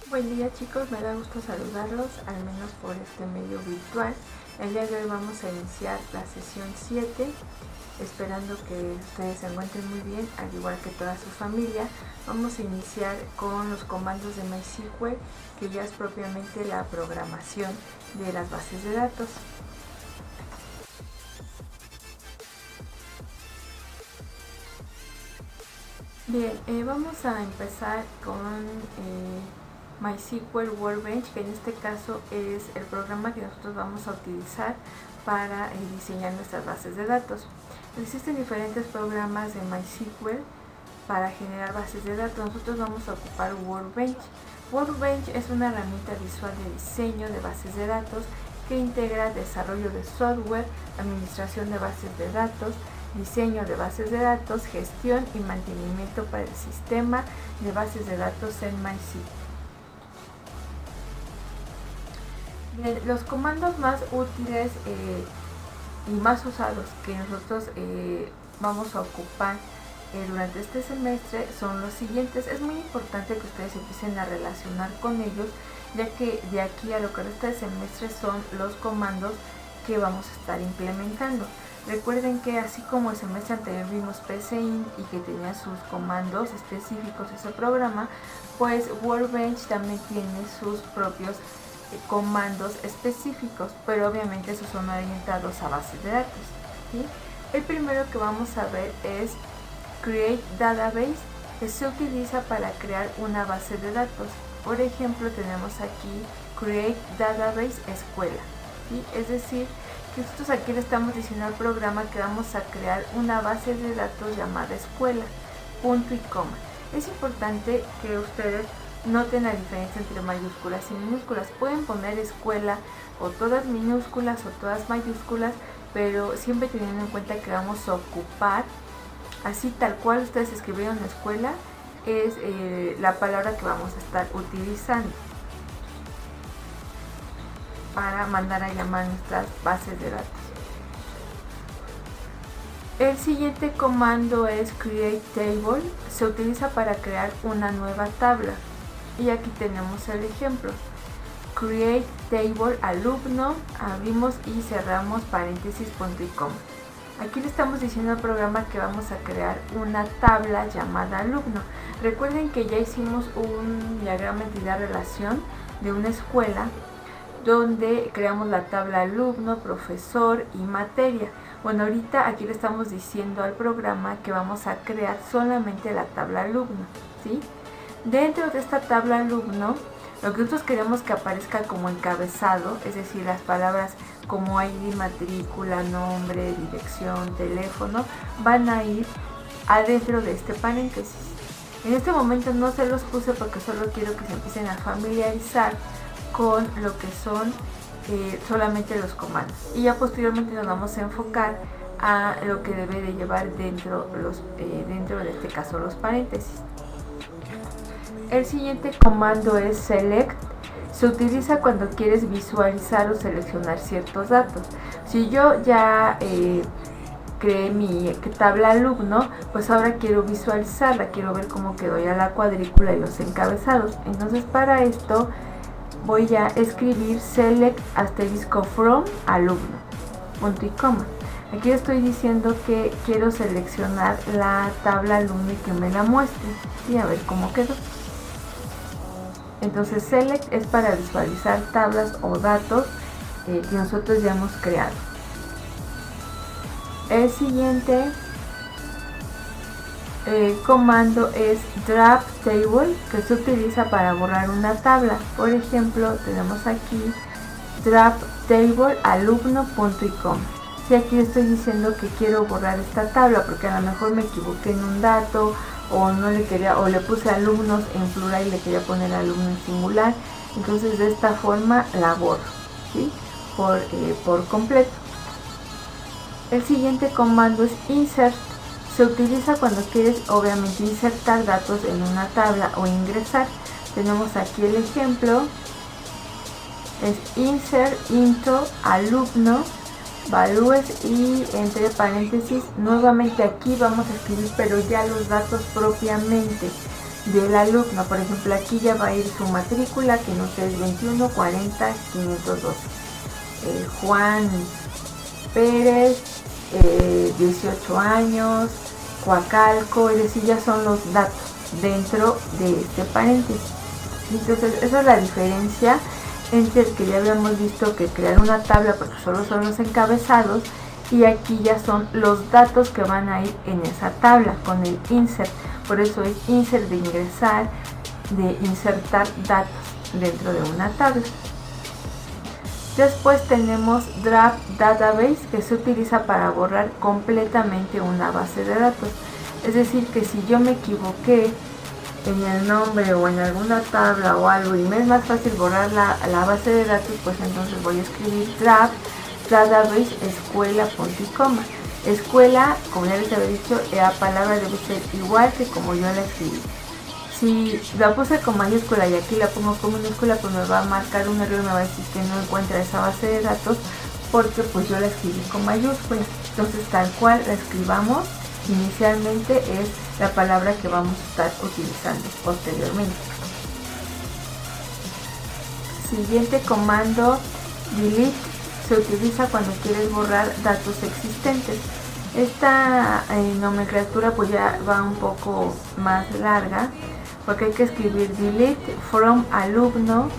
Buen día chicos, me da gusto saludarlos, al menos por este medio virtual. El día de hoy vamos a iniciar la sesión 7, esperando que ustedes se encuentren muy bien, al igual que toda su familia. Vamos a iniciar con los comandos de MySQL, que ya es propiamente la programación de las bases de datos. Bien, vamos a empezar con MySQL Workbench, que en este caso es el programa que nosotros vamos a utilizar para diseñar nuestras bases de datos. Existen diferentes programas de MySQL para generar bases de datos. Nosotros vamos a ocupar Workbench. Workbench es una herramienta visual de diseño de bases de datos que integra desarrollo de software, administración de bases de datos, diseño de bases de datos, gestión y mantenimiento para el sistema de bases de datos en MySQL. Bien, los comandos más útiles y más usados que nosotros vamos a ocupar durante este semestre son los siguientes. Es muy importante que ustedes empiecen a relacionar con ellos, ya que de aquí a lo que resta del semestre son los comandos que vamos a estar implementando. Recuerden que así como el semestre anterior vimos PCInt y que tenía sus comandos específicos ese programa, pues Workbench también tiene sus propios comandos específicos, pero obviamente esos son orientados a bases de datos, ¿sí? El primero que vamos a ver es Create Database, que se utiliza para crear una base de datos. Por ejemplo, tenemos aquí Create Database Escuela, ¿sí? Es decir, que nosotros aquí le estamos diciendo al programa que vamos a crear una base de datos llamada escuela, punto y coma. Es importante que ustedes noten la diferencia entre mayúsculas y minúsculas. Pueden poner escuela o todas minúsculas o todas mayúsculas, pero siempre teniendo en cuenta que vamos a ocupar, así tal cual ustedes escribieron escuela, es la palabra que vamos a estar utilizando para mandar a llamar nuestras bases de datos. El siguiente comando es Create Table, se utiliza para crear una nueva tabla. Y aquí tenemos el ejemplo. Create Table Alumno, abrimos y cerramos paréntesis, punto y coma. Aquí le estamos diciendo al programa que vamos a crear una tabla llamada alumno. Recuerden que ya hicimos un diagrama de entidad-relación de una escuela donde creamos la tabla alumno, profesor y materia. Bueno, ahorita aquí le estamos diciendo al programa que vamos a crear solamente la tabla alumno, ¿sí? Dentro de esta tabla alumno, lo que nosotros queremos que aparezca como encabezado, es decir, las palabras como ID, matrícula, nombre, dirección, teléfono, van a ir adentro de este paréntesis. En este momento no se los puse porque solo quiero que se empiecen a familiarizar con lo que son solamente los comandos. Y ya posteriormente nos vamos a enfocar a lo que debe de llevar dentro de este caso los paréntesis. El siguiente comando es Select. Se utiliza cuando quieres visualizar o seleccionar ciertos datos. Si yo ya creé mi tabla alumno, pues ahora quiero visualizarla, quiero ver cómo quedó ya la cuadrícula y los encabezados. Entonces para esto voy a escribir Select asterisco from alumno, punto y coma. Aquí estoy diciendo que quiero seleccionar la tabla alumno y que me la muestre y a ver cómo quedó. Entonces Select es para visualizar tablas o datos que nosotros ya hemos creado. El siguiente comando es Drop Table, que se utiliza para borrar una tabla. Por ejemplo, tenemos aquí Drop Table alumno, punto y coma. si aquí estoy diciendo que quiero borrar esta tabla porque a lo mejor me equivoqué en un dato o no le quería, o le puse alumnos en plural y le quería poner alumno en singular, entonces de esta forma la borro, ¿sí? por completo. El siguiente comando es insert. Se utiliza cuando quieres obviamente insertar datos en una tabla o ingresar. Tenemos aquí el ejemplo, es insert into alumno valúes y entre paréntesis nuevamente aquí vamos a escribir pero ya los datos propiamente del alumno. Por ejemplo, aquí ya va a ir su matrícula, que no sé, es 21 40 512. Juan Pérez, 18 años, Coacalco, es decir, ya son los datos dentro de este paréntesis. Entonces esa es la diferencia entre el que ya habíamos visto que crear una tabla porque solo son los encabezados, y aquí ya son los datos que van a ir en esa tabla con el insert. Por eso es insert, de ingresar, de insertar datos dentro de una tabla. Después tenemos drop database, que se utiliza para borrar completamente una base de datos. Es decir, que si yo me equivoqué en el nombre o en alguna tabla o algo y me es más fácil borrar la base de datos, pues entonces voy a escribir drop database escuela punto y coma. Escuela, como ya les había dicho, la palabra debe ser igual que como yo la escribí. Si la puse con mayúscula y aquí la pongo como minúscula, pues me va a marcar un error y me va a decir que no encuentra esa base de datos porque pues yo la escribí con mayúscula. Entonces tal cual la escribamos inicialmente es la palabra que vamos a estar utilizando posteriormente. Siguiente comando, delete, se utiliza cuando quieres borrar datos existentes. Esta nomenclatura pues ya va un poco más larga porque hay que escribir delete from alumno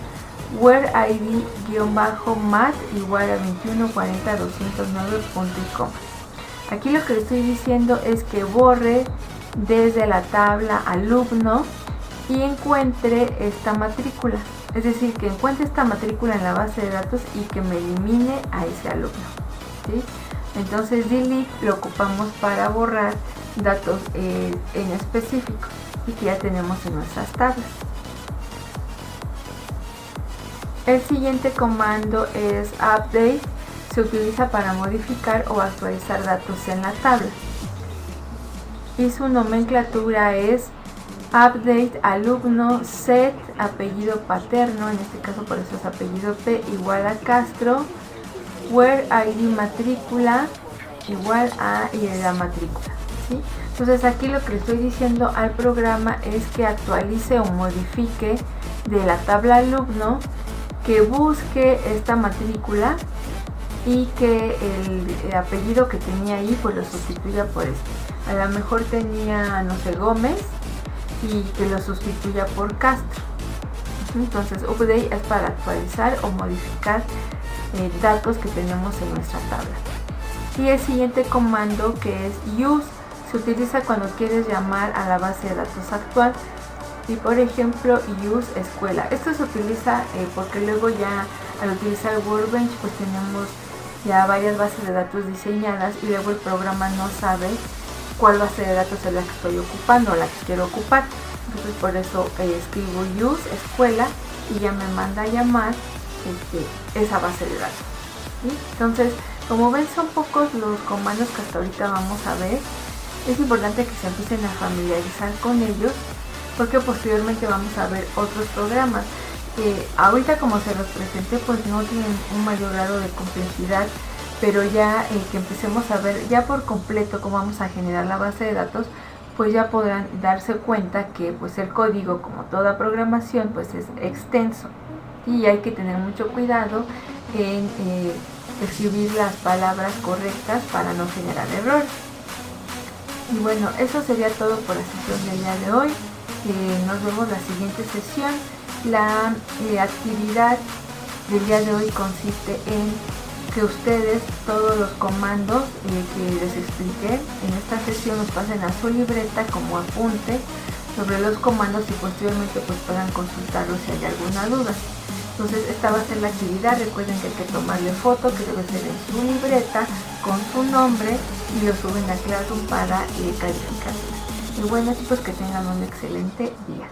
where id-mat igual a 2140.209.com. Aquí lo que le estoy diciendo es que borre desde la tabla alumno y encuentre esta matrícula. Es decir, que encuentre esta matrícula en la base de datos y que me elimine a ese alumno, ¿sí? Entonces delete lo ocupamos para borrar datos en específico y que ya tenemos en nuestras tablas. El siguiente comando es update. Se utiliza para modificar o actualizar datos en la tabla. Y su nomenclatura es update alumno set apellido paterno, en este caso por eso es apellido P, igual a Castro, where id matrícula igual a y la matrícula, ¿sí? Entonces aquí lo que le estoy diciendo al programa es que actualice o modifique de la tabla alumno, que busque esta matrícula y que el apellido que tenía ahí pues lo sustituya por este. A lo mejor tenía, no sé, Gómez, y que lo sustituya por Castro. Entonces update es para actualizar o modificar datos que tenemos en nuestra tabla. Y el siguiente comando, que es use, se utiliza cuando quieres llamar a la base de datos actual. Y por ejemplo use escuela, esto se utiliza porque luego ya al utilizar Workbench pues tenemos ya varias bases de datos diseñadas y luego el programa no sabe cuál base de datos es la que estoy ocupando o la que quiero ocupar. Entonces por eso escribo use escuela y ya me manda a llamar esa base de datos, ¿sí? Entonces, como ven, son pocos los comandos que hasta ahorita vamos a ver. Es importante que se empiecen a familiarizar con ellos porque posteriormente vamos a ver otros programas. Ahorita como se los presenté pues no tienen un mayor grado de complejidad, pero ya que empecemos a ver ya por completo cómo vamos a generar la base de datos, pues ya podrán darse cuenta que pues el código, como toda programación, pues es extenso y hay que tener mucho cuidado en escribir las palabras correctas para no generar errores. Y bueno, eso sería todo por la sesión del día de hoy. Nos vemos la siguiente sesión. La actividad del día de hoy consiste en que ustedes todos los comandos que les expliqué en esta sesión los pasen a su libreta como apunte sobre los comandos y posteriormente pues puedan consultarlos si hay alguna duda. Entonces esta va a ser la actividad. Recuerden que hay que tomarle foto, que debe ser en su libreta con su nombre y lo suben a Classroom para calificarlo. Y bueno chicos, que tengan un excelente día.